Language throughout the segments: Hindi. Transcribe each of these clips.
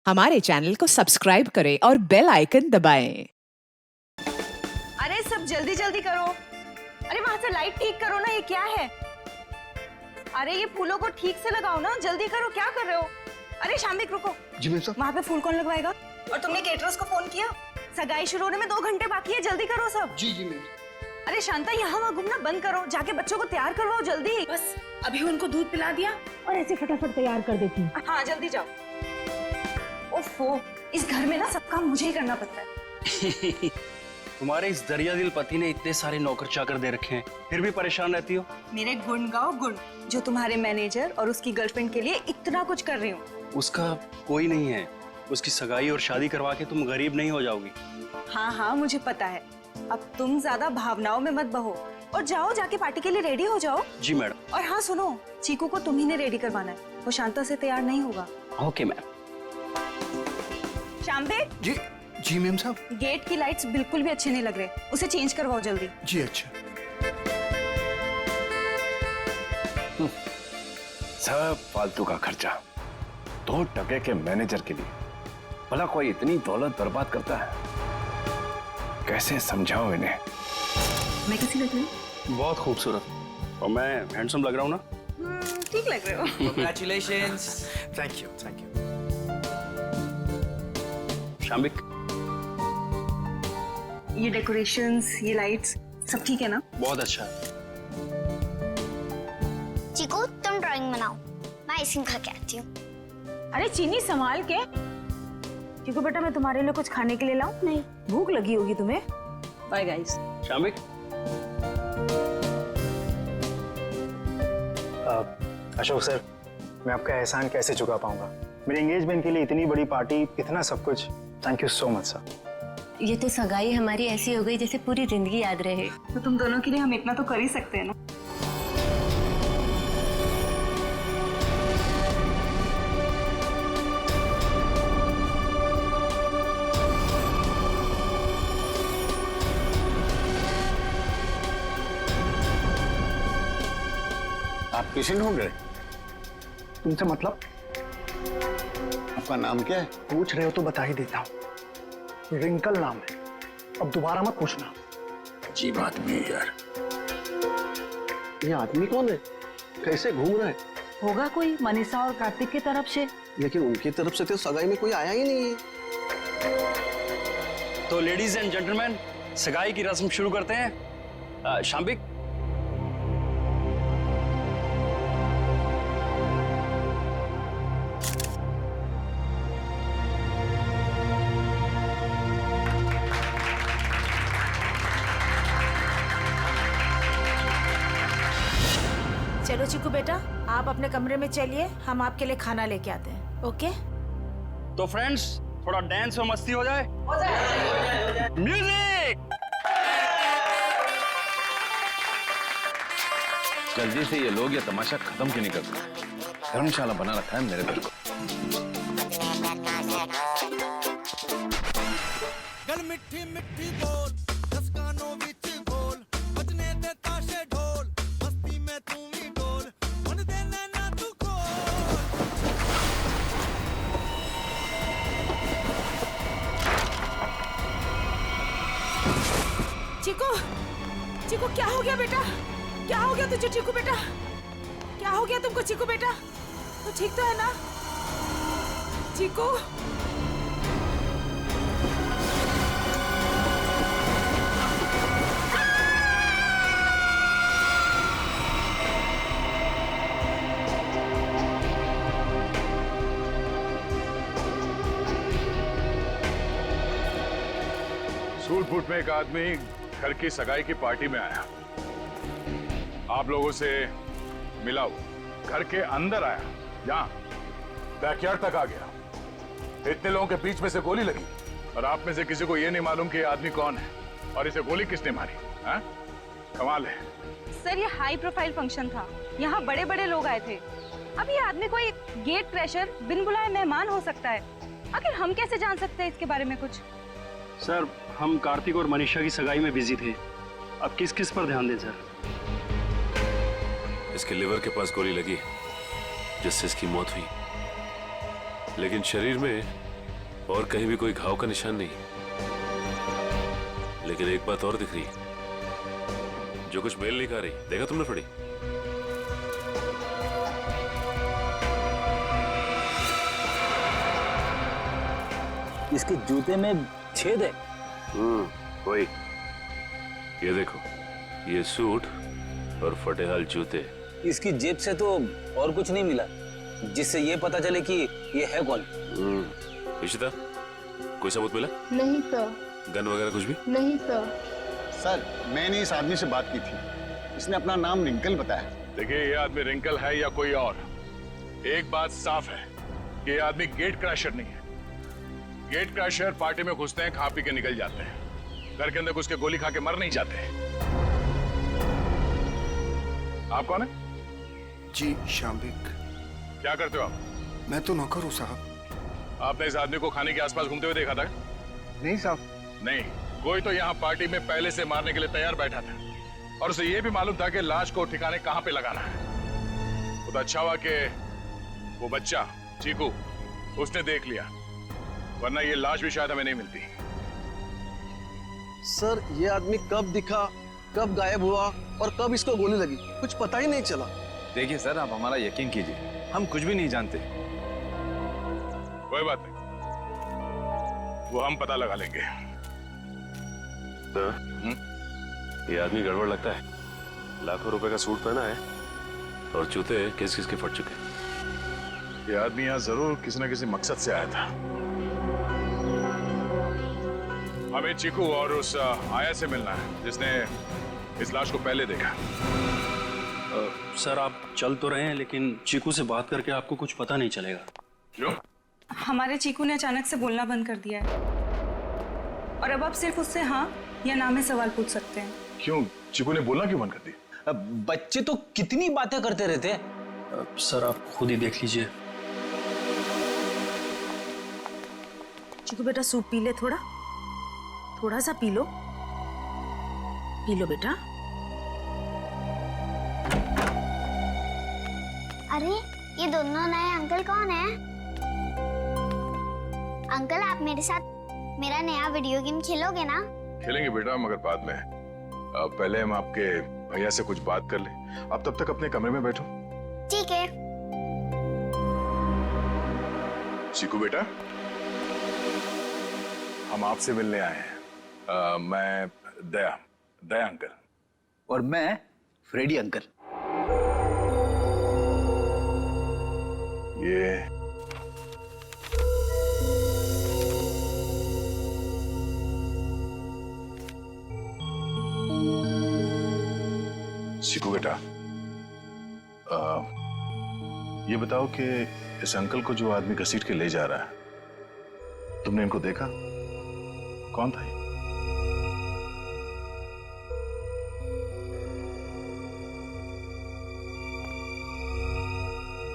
हमारे चैनल को सब्सक्राइब करें और बेल आइकन दबाएं। अरे सब जल्दी जल्दी करो। अरे वहां से लाइट ठीक करो ना, ये क्या है? अरे ये फूलों को ठीक से लगाओ ना, जल्दी करो, क्या कर रहे हो? अरे शामिक रुको। जी मैम साहब। वहाँ पे फूल कौन लगवाएगा? और तुमने केटरर्स को फोन किया? सगाई शुरू होने में 2 घंटे बाकी है, जल्दी करो सब। जी जी मैम। अरे शांता, यहाँ वहाँ घूमना बंद करो, जाके बच्चों को तैयार करवाओ जल्दी। बस अभी उनको दूध पिला दिया और ऐसे फटाफट तैयार कर देती हूँ। हाँ जल्दी जाओ। ओफो, इस घर में ना सब काम मुझे ही करना पड़ता है। तुम्हारे इस दरिया दिल पति ने इतने सारे नौकर चाकर दे रखे हैं, फिर भी परेशान रहती हो। मेरे गुण गाओ गुण, जो तुम्हारे मैनेजर और उसकी गर्लफ्रेंड के लिए इतना कुछ कर रही हूँ। उसका कोई नहीं है, उसकी सगाई और शादी करवा के तुम गरीब नहीं हो जाओगी। हाँ हाँ मुझे पता है। अब तुम ज्यादा भावनाओं में मत बहो और जाओ, जाके पार्टी के लिए रेडी हो जाओ। जी मैडम। और हाँ सुनो, चीकू को तुम ही ने रेडी करवाना है, वो शांता से तैयार नहीं होगा। Okay ma'am. शाम्बे, जी जी मैम साहब। गेट की लाइट्स बिल्कुल भी अच्छे नहीं लग रहे, उसे चेंज करवाओ जल्दी। जी अच्छा। सब फालतू का खर्चा, 2 टके के मैनेजर के लिए भला कोई इतनी दौलत बर्बाद करता है? कैसे समझाऊं इन्हें? मैं कैसी लग रही हूँ? बहुत खूबसूरत। और मैं हैंडसम लग रहा हूँ ना? ठीक लग रहे हो। Congratulations. Thank you thank you. Shamik, ये डेकोरेशंस, ये लाइट्स, सब ठीक है ना? बहुत अच्छा। चीकू तुम ड्राइंग बनाओ, मैं आइसक्रीम खा के आती हूँ। अरे चीनी संभाल के। चीकू बेटा, मैं तुम्हारे लिए कुछ खाने के लिए लाऊं? नहीं, भूख लगी होगी तुम्हें। Bye guys. Shamik, Ashok sir, मैं आपका एहसान कैसे चुका पाऊंगा? मेरे एंगेजमेंट के लिए इतनी बड़ी पार्टी, इतना सब कुछ। Thank you so much sir. ये तो सगाई हमारी ऐसी हो गई जैसे पूरी जिंदगी याद रहे। तो तुम दोनों के लिए हम इतना तो कर ही सकते हैं ना। आप पेशेंट हो गए? तुमसे मतलब? आपका नाम क्या है? पूछ रहे हो तो बता ही देता हूँ। रिंकल नाम है, अब दोबारा मत पूछना। अजीब आदमी है यार। ये आदमी कौन है? कैसे घूम रहा है? होगा कोई मनीषा और कार्तिक की तरफ से। लेकिन उनकी तरफ से तो सगाई में कोई आया ही नहीं है। तो लेडीज एंड जेंटलमैन, सगाई की रस्म शुरू करते हैं। शामिक, चलो चीकू बेटा, आप अपने कमरे में चलिए, हम आपके लिए खाना लेके आते हैं। ओके? तो फ्रेंड्स, थोड़ा डांस और मस्ती हो जाए। म्यूजिक। जल्दी से ये लोग ये तमाशा खत्म क्यों नहीं करते? धर्मशाला बना रखा है मेरे घर को। गल मिठी मिठी बोल, दस कानों विच बोल, बजने दे ताशे ढोल, मस्ती में तू भी डोल, मन दे नैना तू खोल। चीकू, चीकू क्या हो गया बेटा? क्या हो गया तुझे चीकू बेटा? क्या हो गया तुमको चीकू बेटा? तो ठीक तो है ना चीकू? सूट में एक आदमी घर की सगाई की पार्टी में आया, आप लोगों से मिला, वो घर के अंदर आया, यहाँ बैकयार्ड तक आ गया। इतने लोगों के बीच में से गोली लगी और आप में से किसी को यह नहीं मालूम कि ये आदमी कौन है और इसे गोली किसने मारी। हाँ? कमाल है। सर ये हाई प्रोफाइल फंक्शन था, यहाँ बड़े बड़े लोग आए थे। अब ये आदमी कोई गेट क्रैशर, बिन बुलाए मेहमान हो सकता है। आखिर हम कैसे जान सकते हैं इसके बारे में कुछ? सर, हम कार्तिक और मनीषा की सगाई में बिजी थे, अब किस किस पर ध्यान दें सर? इसके लिवर के पास गोली लगी जिससे इसकी मौत हुई, लेकिन शरीर में और कहीं भी कोई घाव का निशान नहीं। लेकिन एक बात और दिख रही है, जो कुछ मेल नहीं खा रही। देखा तुमने फड़ी? इसके जूते में छेद है। वही। ये देखो, ये सूट और फटेहाल जूते। इसकी जेब से तो और कुछ नहीं मिला जिससे ये पता चले कि ये है कौन। इशिता, कोई सबूत मिला? नहीं सर। गन वगैरह कुछ भी? नहीं सर। सर, मैंने इस आदमी से बात की थी, इसने अपना नाम रिंकल बताया। देखिए, ये आदमी रिंकल है या कोई और, एक बात साफ है कि ये आदमी गेट क्रैशर नहीं है। गेट क्रैशर पार्टी में घुसते हैं, खा पी के निकल जाते हैं, घर के अंदर घुस के गोली खा के मर नहीं जाते। आप कौन है? जी, शाम्बिक। क्या करते हो आप? मैं तो नौकर हूँ साहब। आपने इस आदमी को खाने के आसपास घूमते हुए देखा था? नहीं साहब। नहीं, कोई तो यहाँ पार्टी में पहले से मारने के लिए तैयार बैठा था और उसे यह भी मालूम था कि लाश को ठिकाने कहां पे लगाना है। वो तो अच्छा हुआ कि वो बच्चा चीकू उसने देख लिया, वरना ये लाश भी शायद हमें नहीं मिलती। सर, ये आदमी कब दिखा, कब गायब हुआ और कब इसको गोली लगी, कुछ पता ही नहीं चला। देखिए सर, आप हमारा यकीन कीजिए, हम कुछ भी नहीं जानते। कोई बात नहीं, वो हम पता लगा लेंगे। ये आदमी गड़बड़ लगता है। लाखों रुपए का सूट पहना है और जूते किस किस के फट चुके। ये आदमी यहाँ जरूर किसी न किसी मकसद से आया था। हमें चीकू और उस आया से मिलना है जिसने इस लाश को पहले देखा। सर, आप चल तो रहे हैं, लेकिन चीकू से बात करके आपको कुछ पता नहीं चलेगा। क्यों? हमारे चीकू ने अचानक से बोलना बंद कर दिया है और अब आप सिर्फ उससे हाँ या ना में सवाल पूछ सकते हैं। क्यों? चीकू ने बोलना क्यों बंद कर दिया? बच्चे तो कितनी बातें करते रहते हैं। सर, आप खुद ही देख लीजिए। चिकू बेटा, सूप पी ले, थोड़ा सा पी लो बेटा। अरे ये दोनों नए अंकल कौन है? अंकल, आप मेरे साथ मेरा नया वीडियो गेम खेलोगे ना? खेलेंगे बेटा, मगर बाद में। पहले हम आपके भैया से कुछ बात कर लें। आप तब तक अपने कमरे में बैठो। ठीक है। चीकू बेटा, हम आपसे मिलने आए हैं। मैं दया अंकल। और मैं फ्रेडी अंकल। ये चीकू बेटा, ये बताओ कि इस अंकल को जो आदमी घसीट के ले जा रहा है, तुमने इनको देखा? कौन था ये?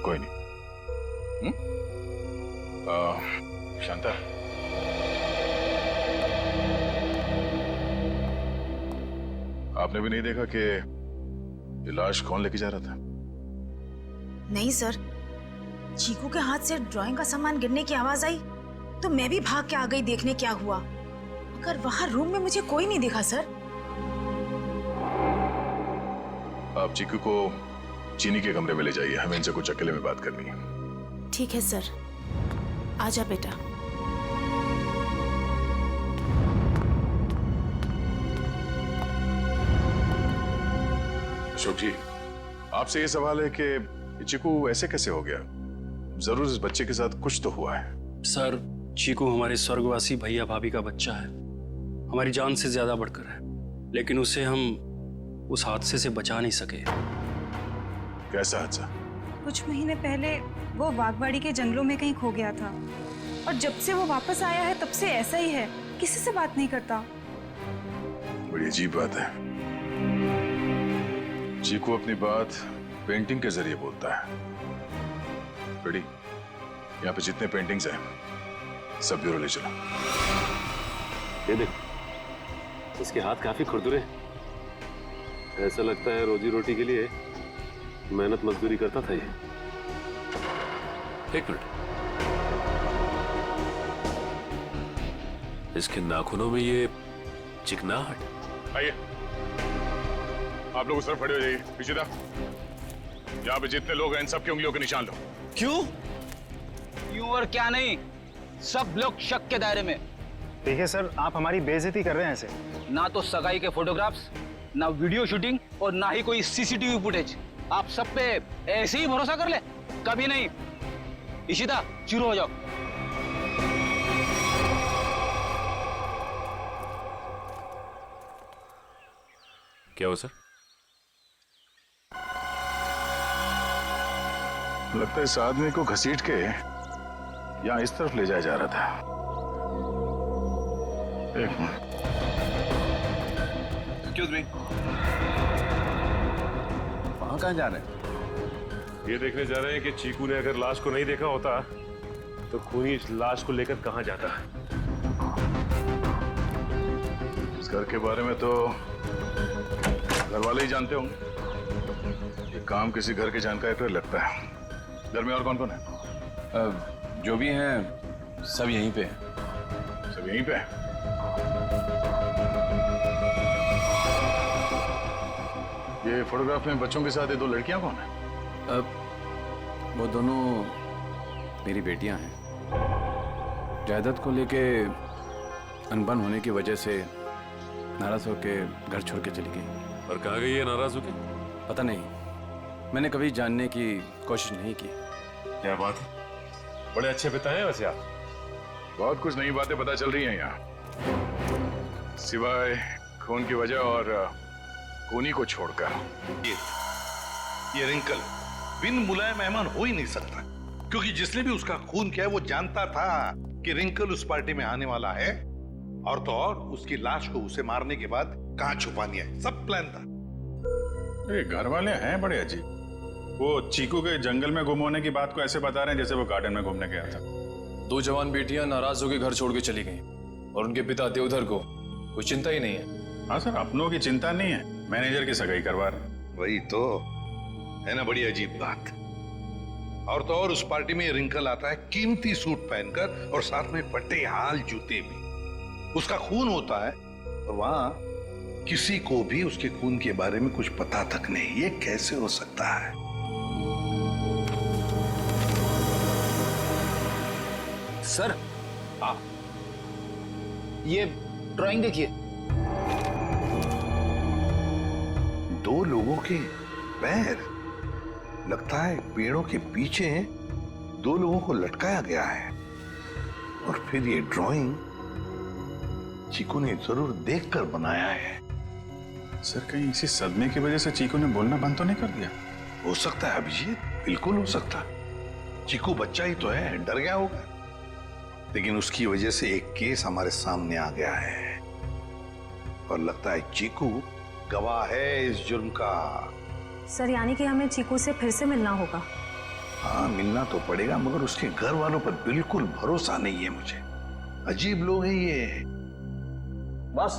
कोई नहीं। शांता, आपने भी नहीं देखा कि ये लाश कौन लेके जा रहा था? नहीं सर, चीकू के हाथ से ड्राइंग का सामान गिरने की आवाज आई तो मैं भी भाग के आ गई देखने क्या हुआ, मगर वहां रूम में मुझे कोई नहीं दिखा सर। आप चीकू को चीनी के कमरे में ले जाइए, हमें इनसे कुछ अकेले में बात करनी है। ठीक है सर, आजा बेटा। अशोक जी, आपसे ये सवाल है कि चीकू ऐसे कैसे हो गया? जरूर इस बच्चे के साथ कुछ तो हुआ है। सर, चीकू हमारे स्वर्गवासी भैया भाभी का बच्चा है, हमारी जान से ज्यादा बढ़कर है, लेकिन उसे हम उस हादसे से बचा नहीं सके। कैसा हादसा? कुछ महीने पहले वो बागवाड़ी के जंगलों में कहीं खो गया था और जब से वो वापस आया है तब से ऐसा ही है, किसी से बात नहीं करता। बड़ी अजीब बात है। चीकू अपनी बात पेंटिंग के जरिए बोलता है। बड़ी, यहाँ पे जितने पेंटिंग्स हैं सब ब्यूरो ले चलो। ये देखो, इसके हाथ काफी खुरदुरे हैं। ऐसा लगता है रोजी रोटी के लिए मेहनत मजदूरी करता था ये। एक मिनट, इसके नाखूनों में ये चिकनाहट। आइए, आप लोग उस तरफ खड़े हो जाइए। पीछे था, यहाँ पे जितने लोग हैं इन सबकी उंगलियों के निशान लो। क्यों? क्यों और क्या नहीं, सब लोग शक के दायरे में। देखिए सर, आप हमारी बेइज्जती कर रहे हैं ऐसे। ना तो सगाई के फोटोग्राफ्स, ना वीडियो शूटिंग और ना ही कोई सीसीटीवी फुटेज। आप सब पे ऐसे ही भरोसा कर ले? कभी नहीं। इशिता, शुरू हो जाओ। क्या हो सर? लगता है इस आदमी को घसीट के यहाँ इस तरफ ले जाया जा रहा था। एक मिनट। एक्सक्यूज मी, वहां कहाँ जा रहे हैं? ये देखने जा रहे हैं कि चीकू ने अगर लाश को नहीं देखा होता तो खूनी इस लाश को लेकर कहाँ जाता है। इस घर के बारे में तो घर वाले ही जानते होंगे। ये काम किसी घर के जानकारी पर लगता है। घर में और कौन कौन है? जो भी हैं सब यहीं पे हैं। सब यहीं पे हैं? ये फोटोग्राफ में बच्चों के साथ ये दो लड़कियां कौन है? वो दोनों मेरी बेटियां हैं। जायदाद को लेके अनबन होने की वजह से नाराज होके घर छोड़ के चली गई। और कहाँ गई है नाराज होके? पता नहीं, मैंने कभी जानने की कोशिश नहीं की। क्या बात है, बड़े अच्छे पिता हैं वैसे आप। बहुत कुछ नई बातें पता चल रही हैं यहाँ, सिवाय खून की वजह और खूनी को छोड़कर। ये रिंकल बिन बुलाए मेहमान हो ही नहीं सकता, क्योंकि जिसने भी उसका खून किया है वो जानता था कि रिंकल उस पार्टी में आने वाला है, और तो और उसकी लाश को उसे मारने के बाद कहां छुपानी है, सब प्लान था। ये घर वाले हैं बड़े अजीब। वो चीकू के जंगल में गुम होने की बात को ऐसे बता रहे हैं जैसे वो गार्डन में घूमने गया था। दो जवान बेटियां नाराज होकर घर छोड़ के चली गईं और उनके पिता देवधर को कोई चिंता ही नहीं है। हाँ सर, अपनों की चिंता नहीं है, मैनेजर की सगाई करवा रहे। वही तो है ना, बड़ी अजीब बात। और तो और उस पार्टी में रिंकल आता है कीमती सूट पहनकर और साथ में पट्टेहाल जूते भी। उसका खून होता है और वहां किसी को भी उसके खून के बारे में कुछ पता तक नहीं। ये कैसे हो सकता है? सर, ये ड्राइंग देखिए। दो लोगों के पैर, लगता है पेड़ों के पीछे दो लोगों को लटकाया गया है। और फिर ये ड्राइंग चीकू ने जरूर देखकर बनाया है। सर, कहीं इसी सदमे की वजह से चीकू ने बोलना बंद तो नहीं कर दिया? हो सकता है अभिजीत, बिल्कुल हो सकता है। चीकू बच्चा ही तो है, डर गया होगा। लेकिन उसकी वजह से एक केस हमारे सामने आ गया है और लगता है चीकू गवाह है इस जुर्म का। सर, यानी कि हमें चीकू से फिर से मिलना होगा? हाँ, मिलना तो पड़ेगा, मगर उसके घर वालों पर बिल्कुल भरोसा नहीं है मुझे। अजीब लोग हैं ये। बस।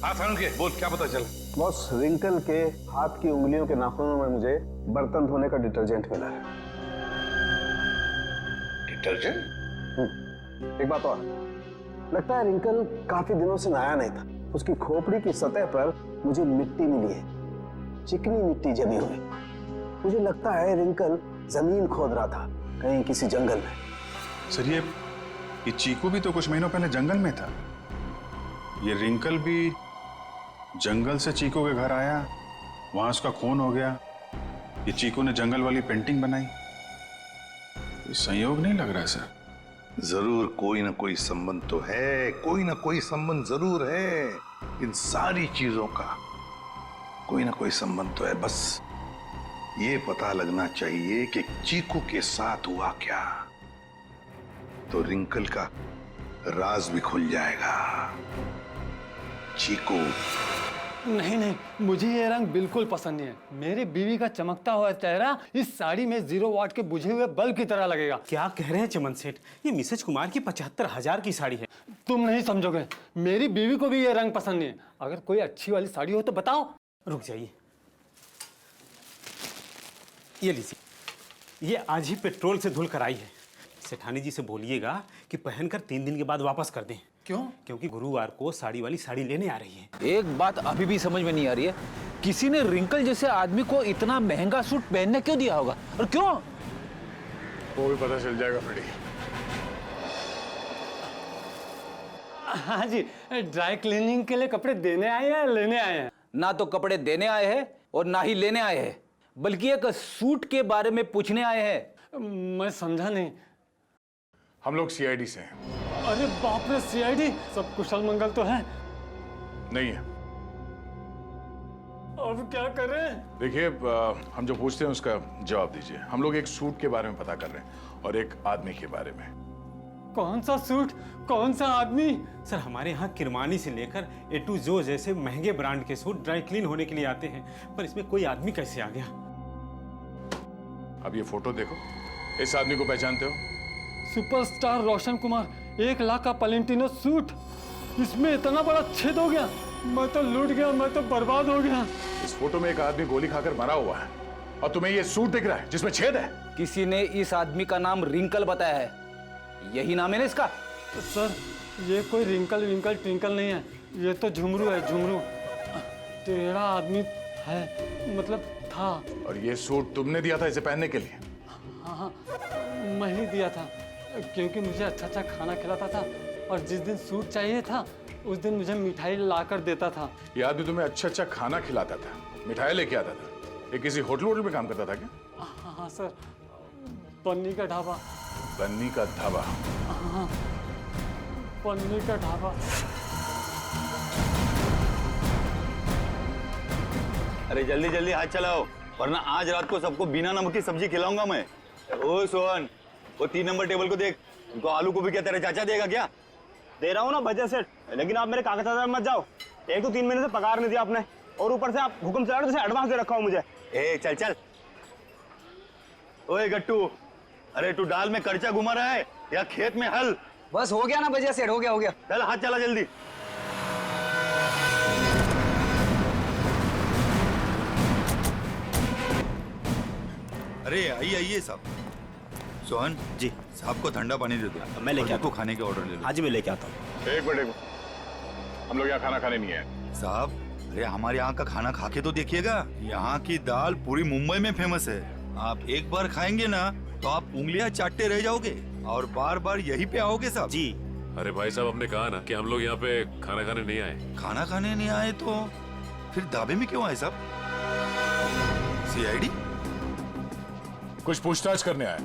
हाँ सारण के, बोल क्या पता चला? बॉस, रिंकल के हाथ की उंगलियों के नाखूनों में मुझे बर्तन धोने का डिटर्जेंट मिला है। डिटर्जेंट? एक बात और, लगता है रिंकल काफी दिनों से नहाया नहीं था। उसकी खोपड़ी की सतह पर मुझे मिट्टी मिली है, चिकनी मिट्टी जमी हुई। मुझे लगता है रिंकल जमीन खोद रहा था कहीं किसी जंगल में। सर, ये चीकू भी तो कुछ महीनों पहले जंगल में था। ये रिंकल भी जंगल से चीकू के घर आया, वहां उसका खून हो गया। ये चीकू ने जंगल वाली पेंटिंग बनाई। ये संयोग नहीं लग रहा है सर। जरूर कोई ना कोई संबंध तो है, कोई ना कोई संबंध जरूर है। इन सारी चीजों का कोई ना कोई संबंध तो है। बस ये पता लगना चाहिए कि चीकू के साथ हुआ क्या, तो रिंकल का राज भी खुल जाएगा। चीकू। नहीं नहीं, मुझे ये रंग बिल्कुल पसंद नहीं है। मेरी बीवी का चमकता हुआ चेहरा इस साड़ी में 0 वाट के बुझे हुए बल्ब की तरह लगेगा। क्या कह रहे हैं चमन सेठ, ये मिसेज कुमार की 75,000 की साड़ी है। तुम नहीं समझोगे, मेरी बीवी को भी ये रंग पसंद नहीं है। अगर कोई अच्छी वाली साड़ी हो तो बताओ। रुक जाइए, ये लीजिए, ये आज ही पेट्रोल से धुल कर आई है। सेठानी जी से बोलिएगा कि पहनकर 3 दिन के बाद वापस कर दें। क्यों? क्योंकि गुरुवार को साड़ी वाली साड़ी लेने आ रही है। एक बात अभी भी समझ में नहीं आ रही है, किसी ने रिंकल जैसे आदमी को इतना महंगा सूट पहनने क्यों दिया होगा और क्यों? वो भी पता चल जाएगा फ्रेडी। हाँ जी, ड्राई क्लीनिंग के लिए कपड़े देने आए हैं या लेने आए हैं? ना तो कपड़े देने आए हैं और ना ही लेने आए हैं, बल्कि एक सूट के बारे में पूछने आए हैं। मैं समझा नहीं। हम लोग सीआईडी से हैं। अरे बाप रे, सीआईडी? सब कुशल मंगल तो है? नहीं है। अब क्या करें? देखिए, हम जो पूछते हैं उसका जवाब दीजिए। हम लोग एक सूट के बारे में पता कर रहे हैं और एक आदमी के बारे में। कौन सा सूट, कौन सा आदमी? सर, हमारे यहाँ किरमानी से लेकर ए टू जो जैसे महंगे ब्रांड के सूट ड्राई क्लीन होने के लिए आते हैं, पर इसमें कोई आदमी कैसे आ गया? अब ये फोटो देखो, इस आदमी को पहचानते हो? सुपरस्टार रोशन कुमार, 1 लाख का पलेंटिनो सूट, इसमें इतना बड़ा छेद हो गया। मैं तो लूट गया, मैं तो बर्बाद हो गया। इस फोटो में एक आदमी गोली खाकर मरा हुआ है और तुम्हें ये सूट दिख रहा है जिसमें छेद है। किसी ने इस आदमी का नाम रिंकल बताया है, यही नाम है ना इसका? सर, ये कोई रिंकल विंकल ट्विंकल नहीं है, ये तो झुमरू है, झुमरू। टेढ़ा आदमी है, मतलब था। और ये सूट तुमने दिया था इसे पहनने के लिए? हाँ, मैं ही दिया था, क्योंकि मुझे अच्छा अच्छा खाना खिलाता था और जिस दिन सूट चाहिए था उस दिन मुझे मिठाई लाकर देता था। ये आदमी तुम्हें अच्छा अच्छा खाना खिलाता था, मिठाई लेके आता था। ये किसी होटल में काम करता था क्या? हाँ सर, पन्नी का ढाबा। बन्नी का ढाबा? हाँ, पन्नी का ढाबा। अरे जल्दी जल्दी हाथ चलाओ, वरना आज रात को सबको बिना नमक की सब्जी खिलाऊंगा मैं। ओ सोहन, वो 3 नंबर टेबल को देख, उनको आलू को भी क्या तेरा चाचा देगा क्या? दे रहा हूँ ना बजट सेट, लेकिन आप मेरे कागजात मत जाओ। एक तो 3 महीने से पगार नहीं दिया आपने, और ऊपर से आप हुक्म चला रहे हो, जैसे एडवांस दे रखा हो मुझे। ए चल चल। ओए गट्टू, अरे तू डाल में कर्चा घुमा रहा है या खेत में हल? बस हो गया ना बजिया सेट, हो गया हो गया। चल हाथ चला जल्दी। अरे आइए आइए साहब। सोहन जी, साहब को ठंडा पानी दे दो। मैं लेके आता हूं। खाने का ऑर्डर ले लो। आज मैं लेके आता हूँ। एक मिनट, हम लोग यहाँ खाना खाने नहीं आए। साहब, अरे हमारे यहाँ का खाना खा के तो देखिएगा, यहाँ की दाल पूरी मुंबई में फेमस है। आप एक बार खाएंगे ना तो आप उंगलियां चाटते रह जाओगे और बार बार यहीं पे आओगे साहब। जी। अरे भाई साहब, हमने कहा ना कि हम लोग यहाँ पे खाना खाने नहीं आए। खाना खाने नहीं आए तो फिर ढाबे में क्यों आए साहब? सीआईडी? कुछ पूछताछ करने आए।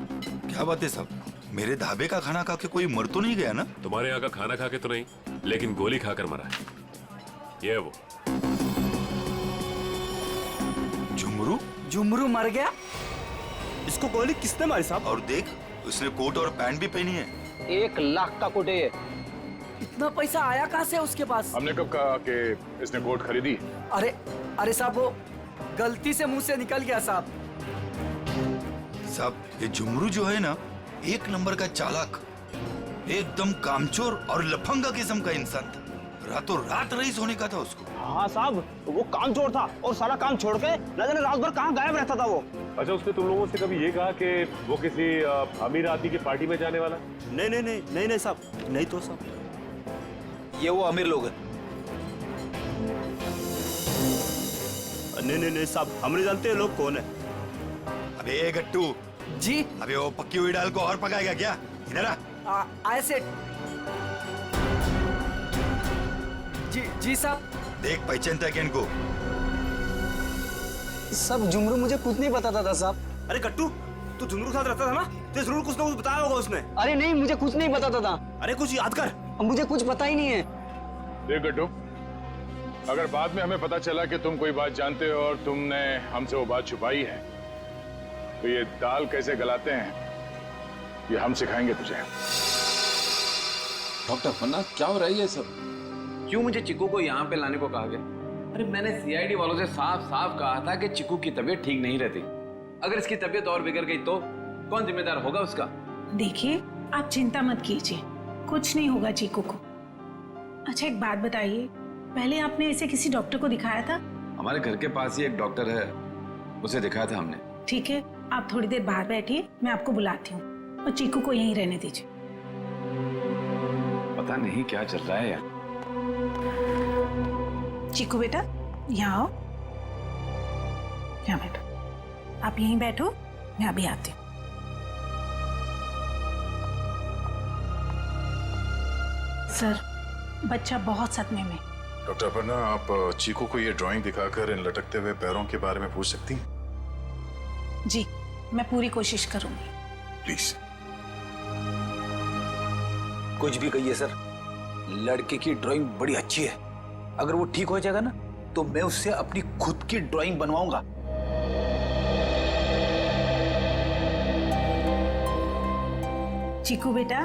क्या बात है साहब, मेरे ढाबे का खाना खा के कोई मर तो नहीं गया ना? तुम्हारे यहाँ का खाना खा के तो नहीं, लेकिन गोली खाकर मरा है। ये वो झुमरू। झुमरू मर गया? इसको गोली किसने मारी साहब? और देख, उसने कोट और पैंट भी पहनी है। 1 लाख का कोट है ये। इतना पैसा आया कहाँ से उसके पास? हमने कब कहा कि इसने कोट खरीदी? अरे अरे साहब, वो गलती से मुंह से निकल गया साहब। साहब, ये झुमरू जो है ना, 1 नंबर का चालाक, एकदम कामचोर और लफंगा किस्म का इंसान था। रातों रात रईस होने का था उसको। हाँ साहब, वो काम चोर था और सारा काम छोड़ के न जाने रात भर कहाँ गायब रहता था वो। अच्छा, उसने तुम लोगों से कभी ये कहा कि वो किसी अमीर आदमी की पार्टी में जाने वाला? नहीं नहीं नहीं नहीं नहीं साहब, नहीं तो साहब। ये वो अमीर लोग हैं। नहीं नहीं नहीं साहब, हम नहीं जानते लोग कौन है। अबे गट्टू जी। अबे वो पक्की हुई दाल को और पकाएगा क्या? इधर आ। आए सेठ। जी जी साहब। देख, पहचानता है क्या इनको? सब झुमरू मुझे कुछ नहीं बताता था साहब। अरे कट्टू, तू झुमरू के साथ रहता था ना, तो जरूर कुछ ना कुछ बताया होगा उसने। अरे नहीं, मुझे कुछ नहीं बताता था। अरे कुछ याद कर। मुझे कुछ पता ही नहीं है। देख गट्टू, अगर बाद में हमें पता चला कि तुम कोई बात जानते हो और तुमने हमसे वो बात छुपाई है, तो ये दाल कैसे गलाते हैं ये हम सिखाएंगे तुझे। डॉक्टर फन्ना, क्या हो रहा है ये सब? क्यों मुझे चिकू को यहाँ पे लाने को कहा गया? अरे मैंने सीआईडी वालों से साफ साफ कहा था कि चिकू की तबीयत ठीक नहीं रहती। अगर इसकी तबीयत और बिगड़ गई तो कौन जिम्मेदार होगा उसका? देखिए, आप चिंता मत कीजिए, कुछ नहीं होगा चीकू को। अच्छा एक बात बताइए, पहले आपने इसे किसी डॉक्टर को दिखाया था? हमारे घर के पास ही एक डॉक्टर है, उसे दिखाया था हमने। ठीक है, आप थोड़ी देर बाहर बैठिए, मैं आपको बुलाती हूँ, और चीकू को यहीं रहने दीजिए। पता नहीं क्या चल रहा है यार। चीकू बेटा, यहाँ आओ। यहाँ बैठो। आप यहीं बैठो, मैं अभी आती हूँ। सर, बच्चा बहुत सदमे में। डॉक्टर अपर्णा, आप चीकू को ये ड्राइंग दिखाकर इन लटकते हुए पैरों के बारे में पूछ सकती हैं? जी, मैं पूरी कोशिश करूंगी। प्लीज। कुछ भी कहिए सर, लड़के की ड्राइंग बड़ी अच्छी है। अगर वो ठीक हो जाएगा ना तो मैं उससे अपनी खुद की ड्राइंग बनवाऊंगा। चीकू बेटा,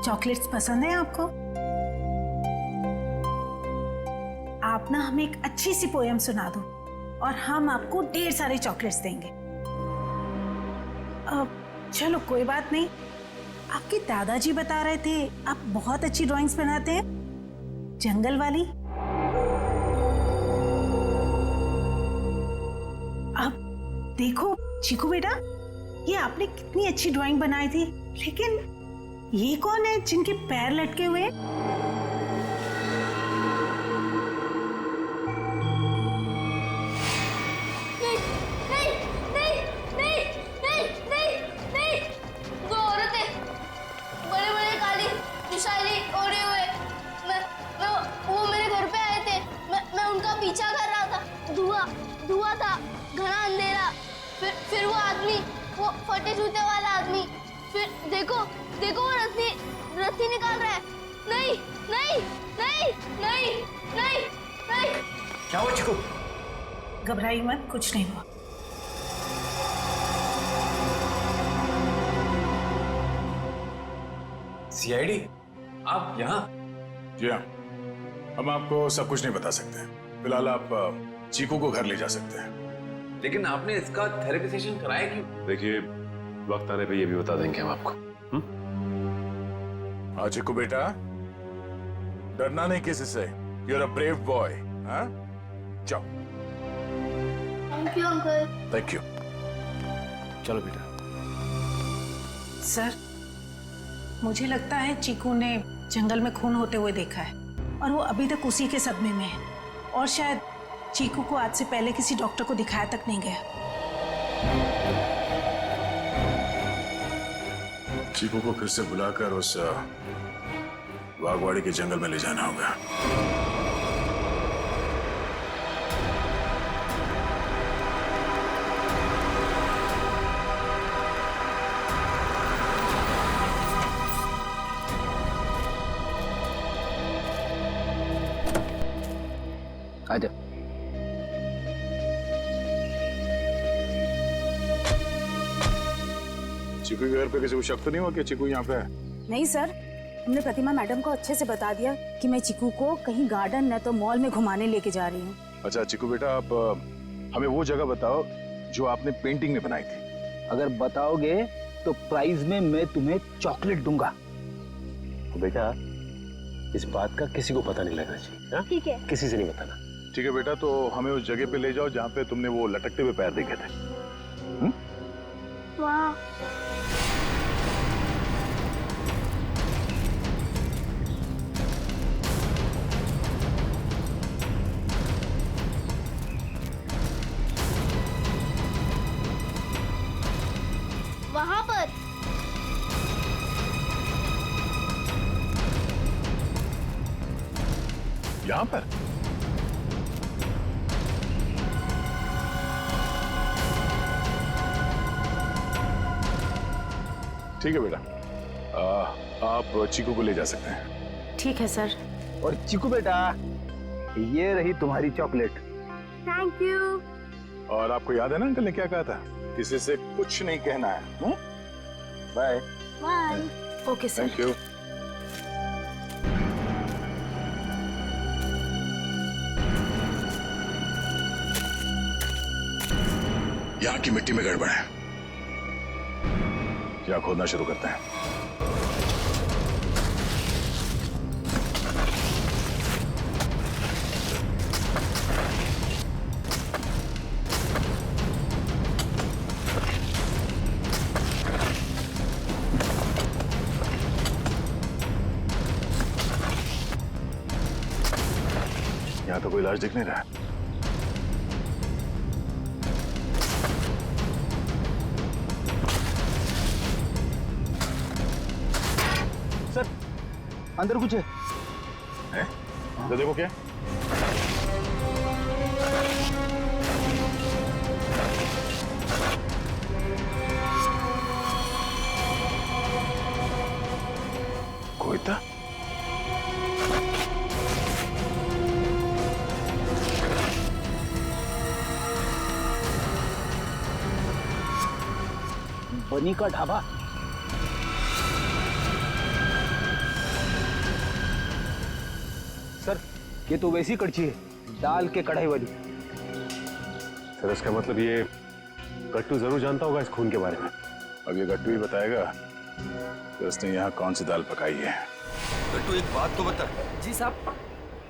चॉकलेट्स पसंद है आपको? आप ना हमें एक अच्छी सी पोएम सुना दो और हम आपको ढेर सारे चॉकलेट्स देंगे। चलो कोई बात नहीं, आपके दादाजी बता रहे थे आप बहुत अच्छी ड्राइंग्स बनाते हैं, जंगल वाली। अब देखो चीकू बेटा, ये आपने कितनी अच्छी ड्राइंग बनाई थी, लेकिन ये कौन है जिनके पैर लटके हुए हैं? फिर वो आदमी, वो फटे जूते वाला आदमी, फिर देखो देखो वो रस्सी निकाल रहा है। नहीं नहीं नहीं नहीं नहीं नहीं। क्या हुआ चिकू? घबराइए मत, कुछ नहीं हुआ। सीआईडी, आप यहाँ? जी हाँ, हम आपको सब कुछ नहीं बता सकते। फिलहाल आप चीकू को घर ले जा सकते हैं। लेकिन आपने इसका थेरेपी सेशन कराया क्यों? देखिए, वक्त आने पे ये भी बता देंगे हम आपको। हाँ चिकू बेटा, डरना नहीं किसी से। You are a brave boy. हाँ, जाओ। Thank you uncle. Thank you. चलो बेटा। सर, मुझे लगता है चीकू ने जंगल में खून होते हुए देखा है और वो अभी तक उसी के सदमे में है, और शायद चीकू को आज से पहले किसी डॉक्टर को दिखाया तक नहीं गया। चीकू को फिर से बुलाकर उस बागवाड़ी के जंगल में ले जाना होगा। आजा। चिकू के घर पे किसी को शक तो नहीं हुआ कि चिकू यहाँ पे है? नहीं सर, हमने प्रतिमा मैडम को अच्छे से बता दिया कि मैं चिकू को कहीं गार्डन न तो मॉल में घुमाने लेके जा रही हूँ। अच्छा चिकू बेटा, आप हमें वो जगह बताओ जो आपने पेंटिंग में बनाई थी। अगर बताओगे तो प्राइज में मैं तुम्हें चॉकलेट दूंगा। तो बेटा, इस बात का किसी को पता नहीं लगना चाहिए। ठीक है, किसी से नहीं बताना। ठीक है बेटा, तो हमें उस जगह पे ले जाओ जहाँ पे तुमने वो लटकते हुए पैर देखे थे। वाह। वहां पर यहाँ पर? ठीक है बेटा, आप चीकू को ले जा सकते हैं। ठीक है सर। और चिकू बेटा, ये रही तुम्हारी चॉकलेट। Thank you. और आपको याद है ना अंकल ने क्या कहा था? किसी से कुछ नहीं कहना है। Bye. Bye. Okay sir. Thank you. यहाँ की मिट्टी में गड़बड़ है, क्या खोदना शुरू करते हैं। यहाँ तो कोई इलाज दिख नहीं रहा। सर अंदर कुछ है? तो देखो क्या। कोई था? बनी का ढाबा। सर ये तो वैसी कड़छी है, दाल के कढ़ाई वाली। सर इसका मतलब ये गट्टू जरूर जानता होगा इस खून के बारे में। अब ये गट्टू ही बताएगा कि उसने यहाँ कौन सी दाल पकाई है। गट्टू एक बात तो बता। जी साहब।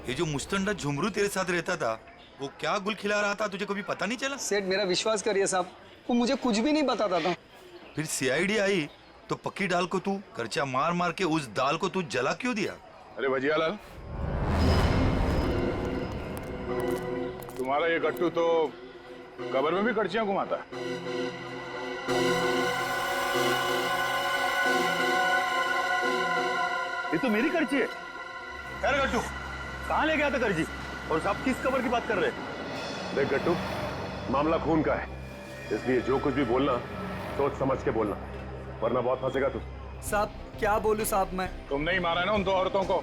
ये जो मुस्तंडा झुमरू तेरे साथ रहता था, वो क्या गुल खिला रहा था, तुझे कभी पता नहीं चला? सेठ मेरा विश्वास करिए साहब, वो मुझे कुछ भी नहीं बताता था। फिर सीआईडी आई तो पक्की दाल को तू करचा मार मार के उस दाल को तू जला क्यों दिया? अरे भजियालाल, तुम्हारा ये गट्टू तो कब्र में भी कड़चियां घुमाता है। ये तो मेरी कड़छी है। अरे गट्टू कहाँ ले गया था कड़छी? और साहब किस कब्र की बात कर रहे हैं? देख गट्टू, मामला खून का है, इसलिए जो कुछ भी बोलना सोच समझ के बोलना, वरना बहुत फंसेगा तू। साहब क्या बोलूं साहब मैं? तुमने ही मारा है ना उन दो औरतों को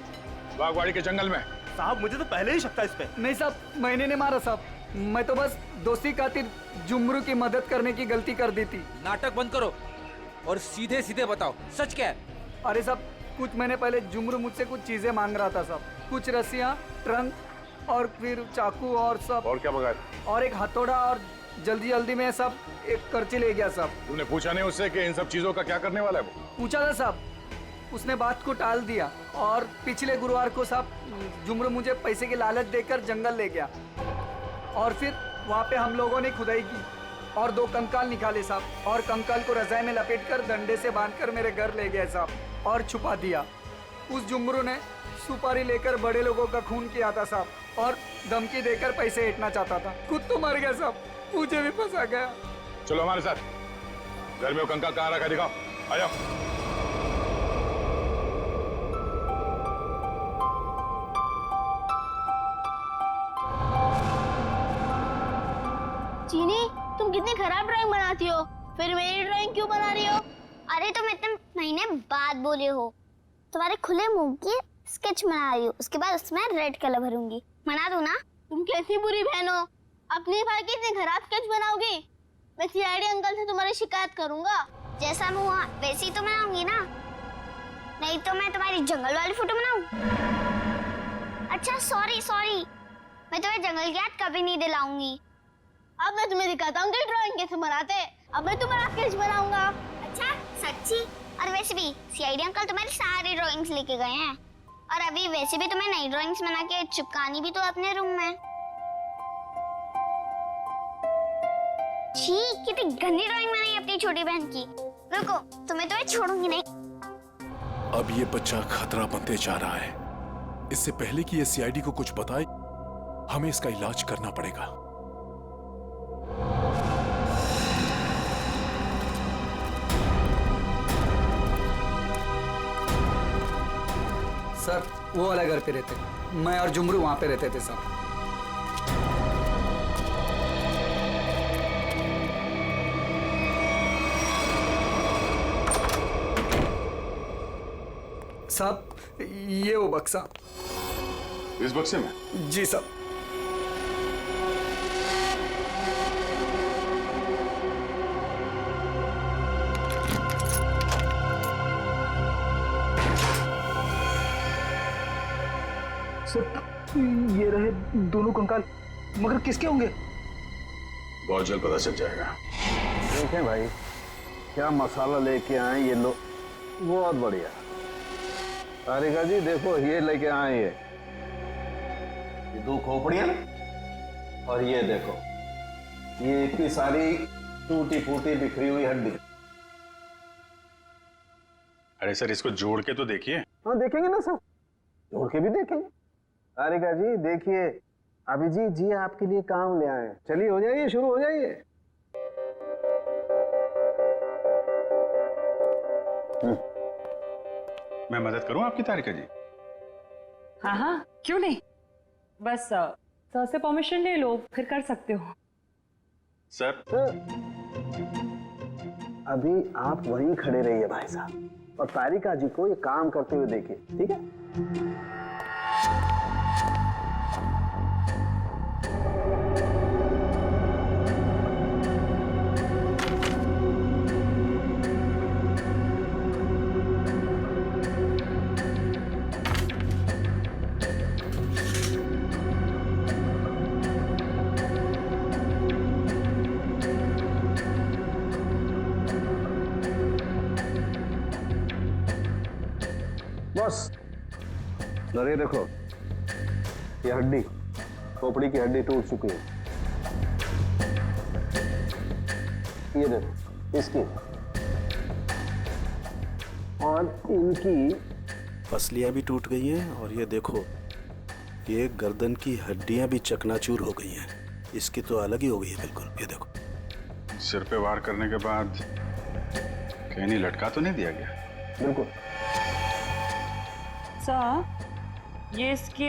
बागवाड़ी के जंगल में? साहब मुझे तो पहले ही शक था इस पे। नहीं साहब मैंने नहीं मारा साहब, मैं तो बस दोस्ती खातिर जुमरू की मदद करने की गलती कर दी थी। नाटक बंद करो और सीधे सीधे बताओ सच क्या है? अरे साहब कुछ महीने पहले जुमरू मुझसे कुछ चीजें मांग रहा था साहब, कुछ रस्सियाँ, ट्रंक और फिर चाकू और सब। और क्या मंगाया? और एक हथौड़ा और जल्दी जल्दी में सब एक करची ले गया साहब। तुमने पूछा नहीं उससे कि इन सब चीजों का क्या करने वाला है वो? पूछा था साहब, उसने बात को टाल दिया और पिछले गुरुवार को साहब जुमरू मुझे पैसे की लालच देकर जंगल ले गया और फिर वहाँ पे हम लोगों ने खुदाई की और 2 कंकाल निकाले साहब, और कंकाल को रजाई में लपेटकर डंडे से बांधकर मेरे घर ले गए साहब और छुपा दिया। उस जुमरू ने सुपारी लेकर बड़े लोगों का खून किया था साहब और धमकी देकर पैसे ऐंठना चाहता था। खुद तो मर गया साहब, मुझे भी फंसा गया। चलो हमारे साथ। घर में वो कंकाल कहाँ रखा दिखाओ, आ जाओ। चीनी तुम कितनी खराब ड्राइंग बनाती हो, फिर मेरी ड्राइंग क्यों बना रही हो? अरे तुम इतने महीने बाद बोले हो, तुम्हारे खुले मुंह की स्केच बना रही हूँ, उसके बाद उसमें रेड कलर भरूंगी। मना दूं ना? तुम कैसी बुरी बहन हो, अपने भाई की इतनी खराब स्केच बनाओगी? मैं सीआईडी अंकल से तुम्हारी शिकायत करूंगा। जैसा मुंह हुआ वैसे ही तो बनाऊंगी ना, नहीं तो मैं तुम्हारी जंगल वाली फोटो बनाऊं? अच्छा सॉरी, मैं तुम्हें जंगल की याद कभी नहीं दिलाऊंगी। अब मैं तुम्हें दिखाता हूँ कि ड्राइंग कैसे बनाते हैं। अब मैं तुम्हारा स्केच बनाऊंगा। अच्छा सच्ची? और वैसे भी सीआईडी अंकल तुम्हारी सारी ड्राइंग्स लेके गए हैं, और अभी वैसे भी तुम्हें नई ड्राइंग्स बना के चिपकानी भी तो अपने रूम में। छी कितनी गंदी ड्राइंग बनाई अपनी छोटी बहन की। रुको तुम्हें तो मैं छोड़ूंगी नहीं। अब ये बच्चा खतरा बनते जा रहा है, इससे पहले कि ये सीआईडी को कुछ बताए हमें इसका इलाज करना पड़ेगा। सर वो वाला घर पे रहते, मैं और जुमरू वहां पे रहते थे सर। साहब ये वो बक्सा। इस बक्से में? जी साहब। ये रहे दोनों कंकाल, मगर किसके होंगे? बहुत जल्द पता चल जाएगा। देखें भाई क्या मसाला लेके आए ये लोग, बहुत बढ़िया। तारिका जी देखो ये लेके आए ये 2 खोपड़ियां, और ये देखो ये इतनी सारी टूटी फूटी बिखरी हुई हड्डी। अरे सर इसको जोड़ के तो देखिए। हाँ देखेंगे ना सर, जोड़ के भी देखेंगे। तारिका जी देखिए अभिजीत जी आपके लिए काम ले आए। चलिए हो जाइए, शुरू हो जाइए। मैं मदद करूं आपकी तारिका जी? हाँ हाँ, क्यों नहीं, बस सर से परमिशन ले लो, फिर कर सकते हो। सर अभी आप वहीं खड़े रहिए भाई साहब, और तारिका जी को ये काम करते हुए देखिए, ठीक है? बस अरे देखो, ये हड्डी, खोपड़ी की हड्डी टूट चुकी है। ये देखो इसकी, और इनकी पसलियां भी टूट गई हैं, और ये देखो ये गर्दन की हड्डियां भी चकनाचूर हो गई हैं। इसकी तो अलग ही हो गई है बिल्कुल। ये देखो सिर पे वार करने के बाद कहीं नहीं लटका तो नहीं दिया गया? बिल्कुल। सर, ये इसके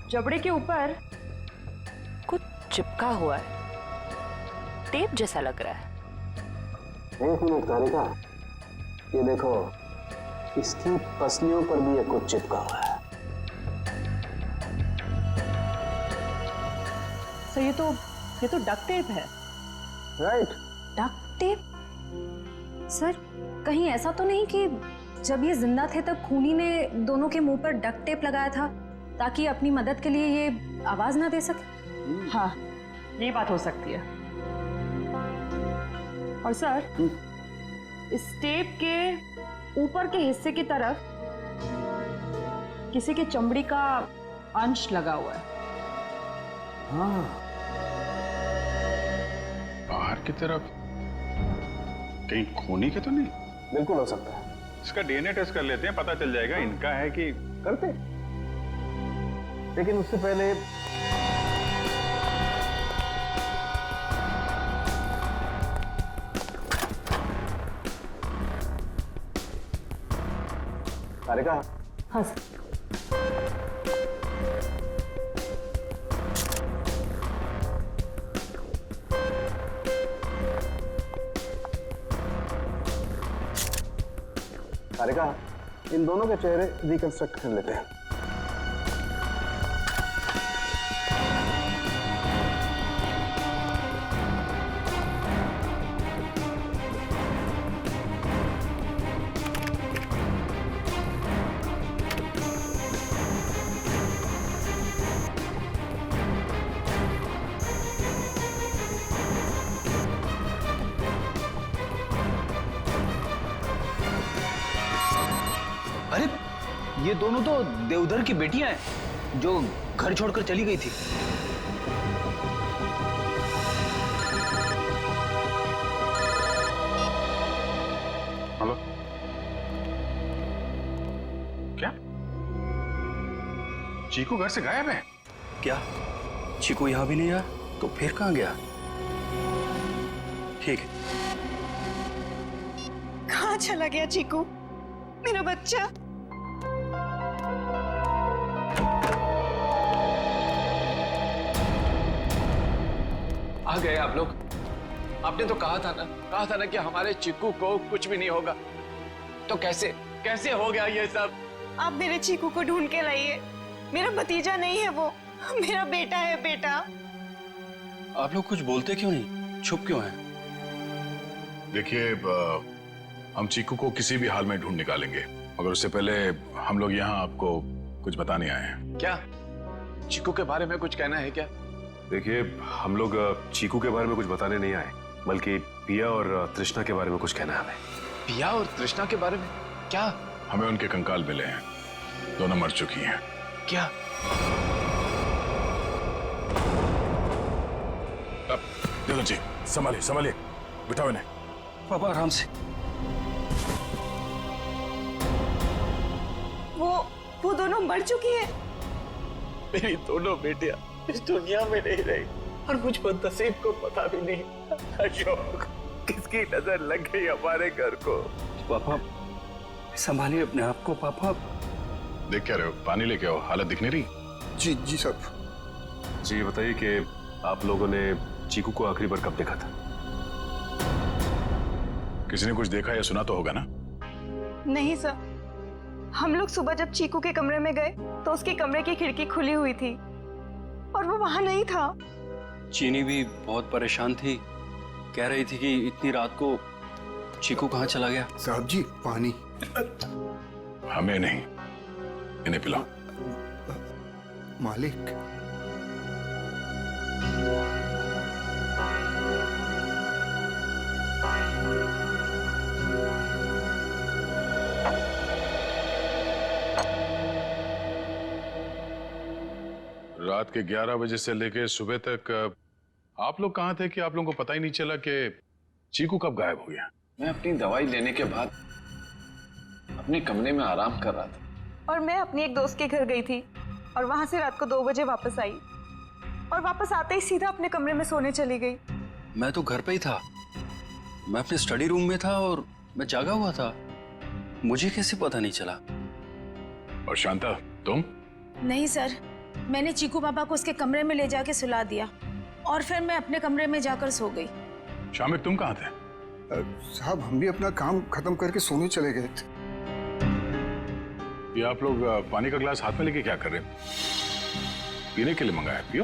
जबड़े के ऊपर कुछ चिपका हुआ है, टेप जैसा लग रहा है। एक मिनट तारिका, ये देखो इसकी पसलियों पर भी ये कुछ चिपका हुआ है। सर ये तो डक्ट टेप है। राइट। Duct tape? सर कहीं ऐसा तो नहीं कि जब ये जिंदा थे तब खूनी ने दोनों के मुंह पर डक्ट टेप लगाया था ताकि अपनी मदद के लिए ये आवाज ना दे सके? हाँ, ये बात हो सकती है। और सर इस टेप के ऊपर के हिस्से की तरफ किसी के चमड़ी का अंश लगा हुआ है। हाँ। बाहर की तरफ कहीं खूनी के तो नहीं? बिल्कुल हो सकता है। इसका डीएनए टेस्ट कर लेते हैं, पता चल जाएगा इनका है कि। करते, लेकिन उससे पहले तारिका। हाँ सर। तारिका, इन दोनों के चेहरे रिकंस्ट्रक्ट कर लेते हैं। अरे ये दोनों तो देवधर की बेटियां हैं जो घर छोड़कर चली गई थी। हेलो, क्या चीकू घर से गायब है? क्या चीकू यहां भी नहीं आया? तो फिर कहां गया? ठीक है। कहाँ चला गया चीकू, मेरा बच्चा? आ गए आप लोग। आपने तो कहा था ना कि हमारे चिक्कू को कुछ भी नहीं होगा। तो कैसे हो गया ये सब? आप मेरे चीकू को ढूंढ के लाइए। मेरा भतीजा नहीं है वो, मेरा बेटा है। बेटा, आप लोग कुछ बोलते क्यों नहीं, चुप क्यों हैं? देखिए, हम चीकू को किसी भी हाल में ढूंढ निकालेंगे, मगर उससे पहले हम लोग यहाँ आपको कुछ बताने आए हैं। क्या चिक्कू के बारे में कुछ कहना है क्या? देखिए, हम लोग चीकू के बारे में कुछ बताने नहीं आए, बल्कि पिया और तृष्णा के बारे में कुछ कहना है हमें। पिया और तृष्णा के बारे में? क्या? हमें उनके कंकाल मिले हैं, दोनों मर चुकी हैं। क्या? देवधर जी, संभालिए, बिठाओ इन्हें। पापा आराम से। वो दोनों मर चुकी है। मेरी दोनों बेटियां इस दुनिया में नहीं रही और मुझ बदनसीब को पता भी नहीं। अशोक, किसकी नजर लग गई हमारे घर को? पापा संभालिए अपने आप को। पापा देख क्या रहे हो? पानी लेके आओ, हालत दिख नहीं रही। जी जी साहब। जी ये बताइए कि आप लोगों ने चीकू को आखिरी बार कब देखा था? किसी ने कुछ देखा या सुना तो होगा ना? नहीं सर, हम लोग सुबह जब चीकू के कमरे में गए तो उसके कमरे की खिड़की खुली हुई थी और वो वहां नहीं था। चीनी भी बहुत परेशान थी, कह रही थी कि इतनी रात को चीकू कहाँ चला गया। साहब जी पानी। हमें नहीं, इन्हें पिलाओ। मालिक। रात के 11 बजे से लेके सुबह तक आप लोग कहाँ थे कि आप लोगों को पता ही नहीं चला कि चीकू कब गायब हो गया? मैं अपनी दवाई लेने के बाद अपने कमरे में आराम कर रहा था और मैं अपनी एक दोस्त के घर गई थी और वहां से रात को 2 बजे वापस आई और वापस आते ही सीधा अपने कमरे में सोने चली गई। मैं तो घर पे ही था, मैं अपने स्टडी रूम में था और मैं जागा हुआ था, मुझे कैसे पता नहीं चला? और शांता तुम? नहीं सर, मैंने चीकू पापा को उसके कमरे में ले जाके सुला दिया और फिर मैं अपने कमरे में जाकर सो गई। शामिक तुम कहाँ थे? साहब हम भी अपना काम खत्म करके सोने चले गए थे। ये आप लोग पानी का गिलास हाथ में लेके क्या कर रहे हो? पीने के लिए मंगाया, पियो।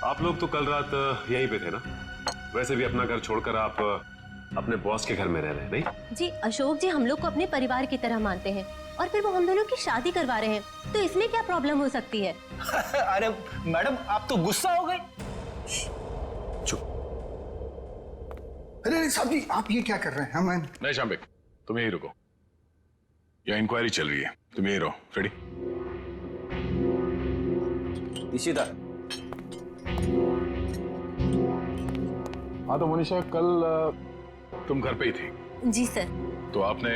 आप लोग तो कल रात यहीं पे थे ना? वैसे भी अपना घर छोड़कर आप अपने बॉस के घर में रह रहे हैं, नहीं? जी अशोक जी हम लोग को अपने परिवार की तरह मानते हैं और फिर वो हम दोनों की शादी करवा रहे हैं, तो इसमें क्या प्रॉब्लम हो सकती है? अरे मैडम आप तो गुस्सा हो गए। चुप। अरे साहब जी आप ये क्या कर रहे हैं? मैं नहीं शामिक, तुम यहीं रुको, यहाँ इंक्वायरी चल रही है, तुम यहीं रहो। रेडी? इशिता। हाँ तो मनीषा कल तुम घर पे ही थी? जी सर। तो आपने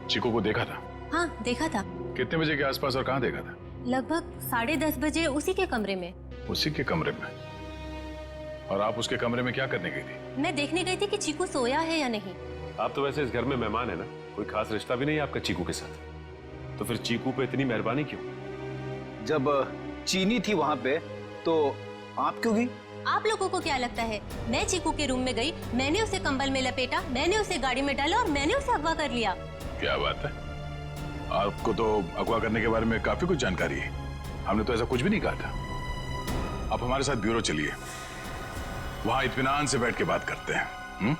चीकू को देखा था? हाँ देखा था। कितने बजे के आसपास और कहाँ देखा था? लगभग 10:30 बजे उसी के कमरे में। उसी के कमरे में? और आप उसके कमरे में क्या करने गई थी? मैं देखने गई थी कि चीकू सोया है या नहीं। आप तो वैसे इस घर में मेहमान है ना, कोई खास रिश्ता भी नहीं है आपका चीकू के साथ, तो फिर चीकू पे इतनी मेहरबानी क्यों? जब चीनी थी वहां पे तो आप क्यों गई? आप लोगों को क्या लगता है मैं चीकू के रूम में गई, मैंने उसे कंबल में लपेटा, मैंने उसे गाड़ी में डाला और मैंने उसे अगवा कर लिया? क्या बात है, आपको तो अगवा करने के बारे में काफी कुछ जानकारी है। हमने तो ऐसा कुछ भी नहीं कहा था। आप हमारे साथ ब्यूरो चलिए, वहां इत्मीनान से बैठ के बात करते हैं।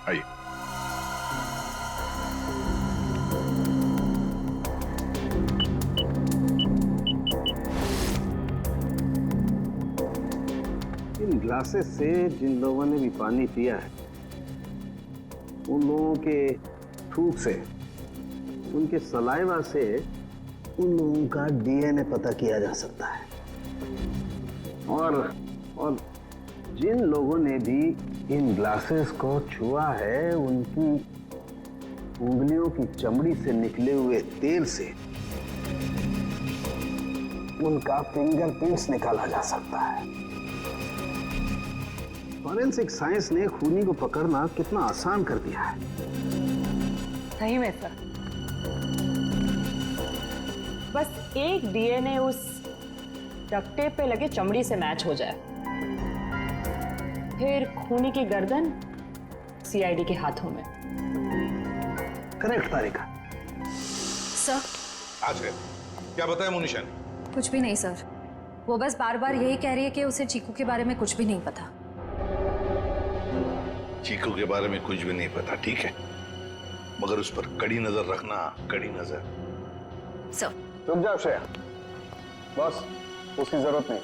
आइए। इन ग्लासेस से जिन लोगों ने भी पानी पिया है उन लोगों के थूक से, उनके सलाइवा से उन लोगों का डीएनए पता किया जा सकता है। और जिन लोगों ने भी इन ग्लासेस को छुआ है उनकी उंगलियों की चमड़ी से निकले हुए तेल से उनका फिंगरप्रिंट्स निकाला जा सकता है। फॉरेंसिक साइंस ने खूनी को पकड़ना कितना आसान कर दिया है। सही में सर, बस एक डीएनए उस डक्ट टेप पे लगे चमड़ी से मैच हो जाए, फिर खूनी की गर्दन सीआईडी के हाथों में। करेक्ट तारिका। सर आज है क्या बताया मुनीषा ने? कुछ भी नहीं सर, वो बस बार बार यही कह रही है कि उसे चीकू के बारे में कुछ भी नहीं पता। चीकू के बारे में कुछ भी नहीं पता, ठीक है, मगर उस पर कड़ी नजर रखना, कड़ी नजर। सर रुक जाओ श्रेया, बस उसकी जरूरत नहीं।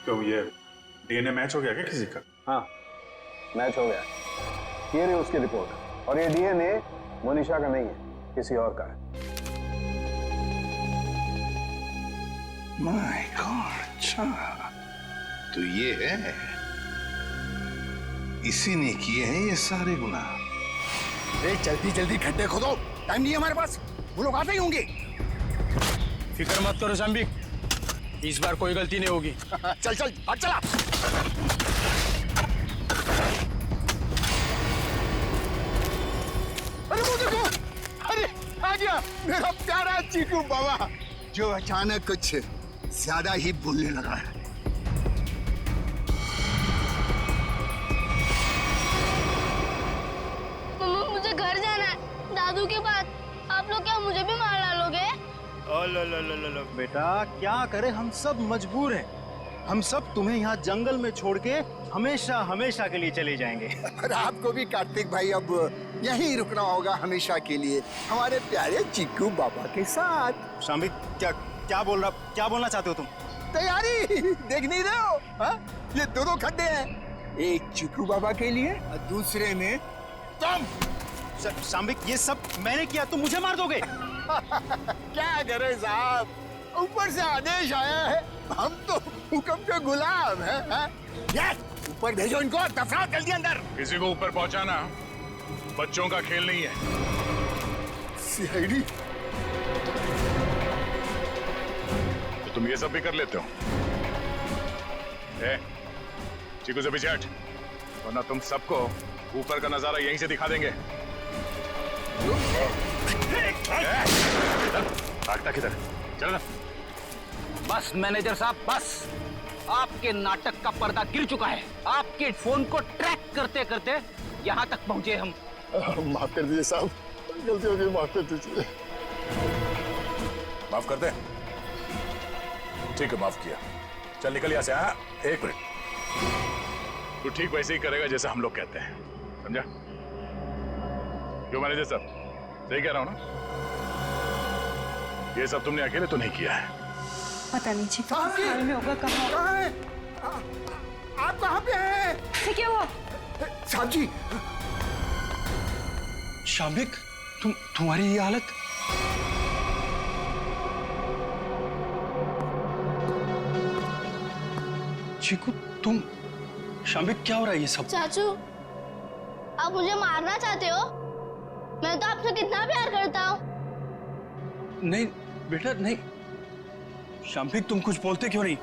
तो ये डीएनए मैच हो गया क्या किसी का? हाँ मैच हो गया, ये रही उसकी रिपोर्ट। और ये डीएनए मोनिशा का नहीं है, किसी और का है। माय गॉड, अच्छा तो ये है, इसी ने किए हैं ये सारे गुनाह। जल्दी जल्दी खड्डे खोदो, टाइम नहीं है हमारे पास, वो लोग आते ही होंगे। फिक्र मत करो शाम्बिक, इस बार कोई गलती नहीं होगी। चल चल हट चला। अरे वो देखो, अरे आ गया मेरा प्यारा चीकू बाबा, जो अचानक कुछ ज्यादा ही बोलने लगा है। मम्मा मुझे घर जाना है, दादू के पास। आप लोग क्या मुझे भी मार डालोगे? बेटा क्या करें, हम सब मजबूर हैं। हम सब तुम्हें यहाँ जंगल में छोड़ के हमेशा हमेशा के लिए चले जाएंगे। और आपको भी कार्तिक भाई अब यहीं रुकना होगा हमेशा के लिए, हमारे प्यारे चीकू बाबा के साथ। शाम्बिक क्या बोलना चाहते हो तुम? तैयारी देख नहीं रहे हो? हा? ये दोनों खड्डे हैं, एक चीकू बाबा के लिए और दूसरे में तुम। शाम्बिक ये सब मैंने किया, तुम मुझे मार दोगे? क्या करें साहब, ऊपर से आदेश आया है, हम तो हुक्म के गुलाम हैं। यस, ऊपर भेजो इनको, दफनाओ जल्दी अंदर। किसी को ऊपर पहुंचाना बच्चों का खेल नहीं है। सीआईडी तो तुम ये सब भी कर लेते हो? चीकू से पीछे हट, वरना तुम सबको ऊपर का नजारा यहीं से दिखा देंगे। भागता किधर? चल ना। बस मैनेजर साहब, बस आपके नाटक का पर्दा गिर चुका है। आपके फोन को ट्रैक करते करते यहाँ तक पहुंचे हम। माफ कर दीजिए साहब, गलती हो गई, माफ कर दीजिए। माफ कर दे? ठीक है, माफ किया। चल निकल यहाँ से। हाँ, एक मिनट। तू ठीक वैसे ही करेगा जैसे हम लोग कहते हैं, समझा? क्यों मैनेजर साहब, सही कह रहा हूँ ना? ये सब तुमने अकेले तो नहीं किया है। पता नहीं जी कहाँ में होगा। कहाँ है? आप कहाँ पे हैं? क्या हुआ? साहब जी। शाम्बिक, तुम्हारी ये हालत? चीकू, तुम? शाम्बिक क्या हो रहा है ये सब? चाचू, आप मुझे मारना चाहते हो? मैं तो आपसे कितना प्यार करता हूँ। नहीं बेटा नहीं। शाम्बिक तुम कुछ बोलते क्यों नहीं?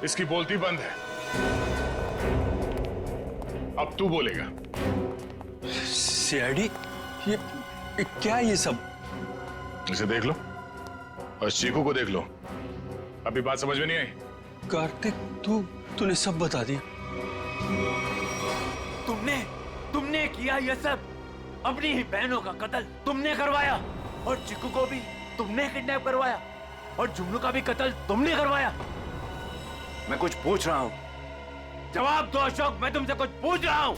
इसकी बोलती बंद है, अब तू बोलेगा। सीआईडी, ये क्या है ये सब? इसे देख लो और चीकू को देख लो। अभी बात समझ में नहीं आई? कार्तिक, तूने सब बता दिया। तुमने किया ये सब, अपनी ही बहनों का कत्ल तुमने करवाया, और चिक्कू को भी तुमने किडनैप करवाया, और जुमनू का भी कत्ल तुमने करवाया। मैं कुछ पूछ रहा हूँ, जवाब दो अशोक, मैं तुमसे कुछ पूछ रहा हूँ।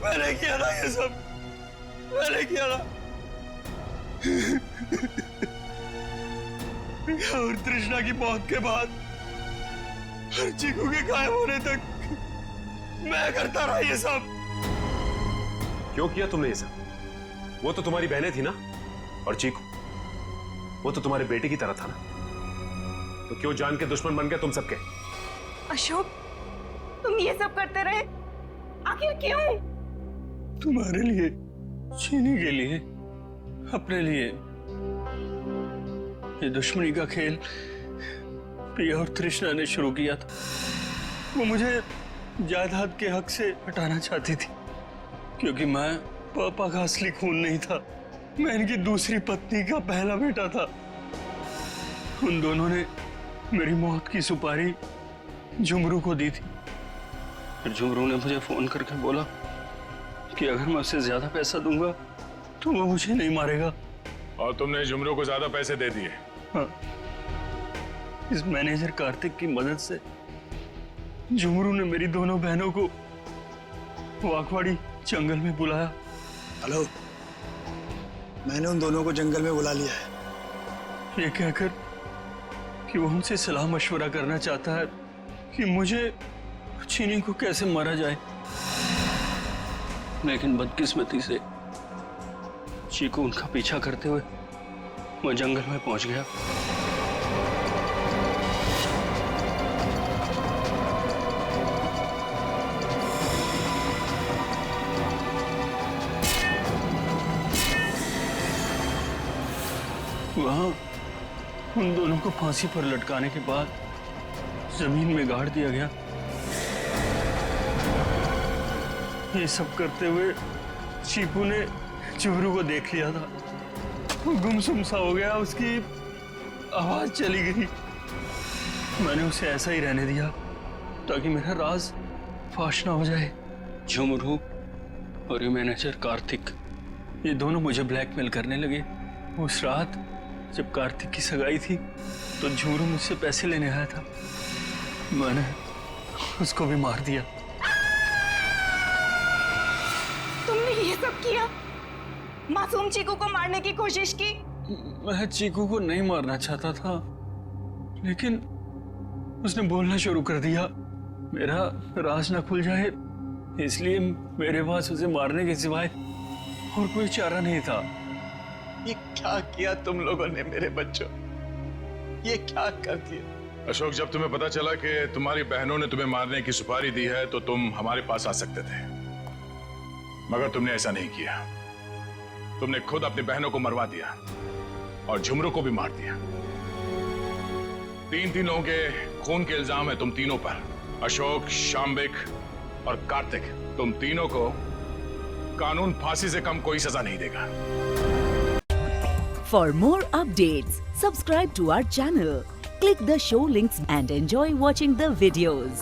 मैंने किया ना ये सब, मैंने किया ना। और तृष्णा की मौत के बाद और चीकू के गायब होने तक मैं करता रहा ये सब। क्यों किया तुमने ये सब? वो तो तुम्हारी बहनें थी ना, और चीकू वो तो तुम्हारे बेटे की तरह था ना, तो क्यों जान के दुश्मन बन गए तुम सबके? अशोक, तुम ये सब करते रहे, आखिर क्यों? तुम्हारे लिए, चीनी के लिए, अपने लिए। ये दुश्मनी का खेल पिया और तृष्णा ने शुरू किया था। वो मुझे जायदाद के हक से हटाना चाहती थी, क्योंकि मैं पापा का असली खून नहीं था, मैं इनकी दूसरी पत्नी का पहला बेटा था। उन दोनों ने मेरी मौत की सुपारी झुमरू को दी थी। फिर झुमरू ने मुझे फोन करके बोला कि अगर मैं उसे ज्यादा पैसा दूंगा तो वो मुझे नहीं मारेगा। और तुमने झुमरू को ज्यादा पैसे दे दिए? हाँ, इस मैनेजर कार्तिक की मदद से झुमरू ने मेरी दोनों बहनों को वाकवाड़ी जंगल में बुलाया। हेलो, मैंने उन दोनों को जंगल में बुला लिया है। ये कहकर कि वो हमसे सलाह मशवरा करना चाहता है कि मुझे चीनी को कैसे मारा जाए। लेकिन बदकिस्मती से चीकू उनका पीछा करते हुए मैं जंगल में पहुंच गया। वहां उन दोनों को फांसी पर लटकाने के बाद जमीन में गाड़ दिया गया। ये सब करते हुए चीकू ने जुमरू को देख लिया था। वो गुमसुम सा हो गया, उसकी आवाज चली गई। मैंने उसे ऐसा ही रहने दिया ताकि मेरा राज फाश ना हो जाए। झुमरू और ये मैनेजर कार्तिक, ये दोनों मुझे ब्लैकमेल करने लगे। उस रात जब कार्तिक की सगाई थी तो झुमरू मुझसे पैसे लेने आया था। मैंने उसको भी मार दिया। तुमने ये सब किया? मासूम चीकू को मारने की कोशिश की? मैं चीकू को नहीं मारना चाहता था, लेकिन उसने बोलना शुरू कर दिया। मेरा राज न खुल जाए, इसलिए मेरे पास उसे मारने के सिवाय और कोई चारा नहीं था। ये क्या किया तुम लोगों ने मेरे बच्चों? ये क्या कर दिया? अशोक, जब तुम्हें पता चला कि तुम्हारी बहनों ने तुम्हें मारने की सुपारी दी है तो तुम हमारे पास आ सकते थे, मगर तुमने ऐसा नहीं किया। तुमने खुद अपनी बहनों को मरवा दिया और झुमरू को भी मार दिया। तीन लोगों के खून के इल्जाम है तुम तीनों पर। अशोक, शाम्बिक और कार्तिक, तुम तीनों को कानून फांसी से कम कोई सजा नहीं देगा। For more updates, subscribe to our channel, click the show links and enjoy watching the videos.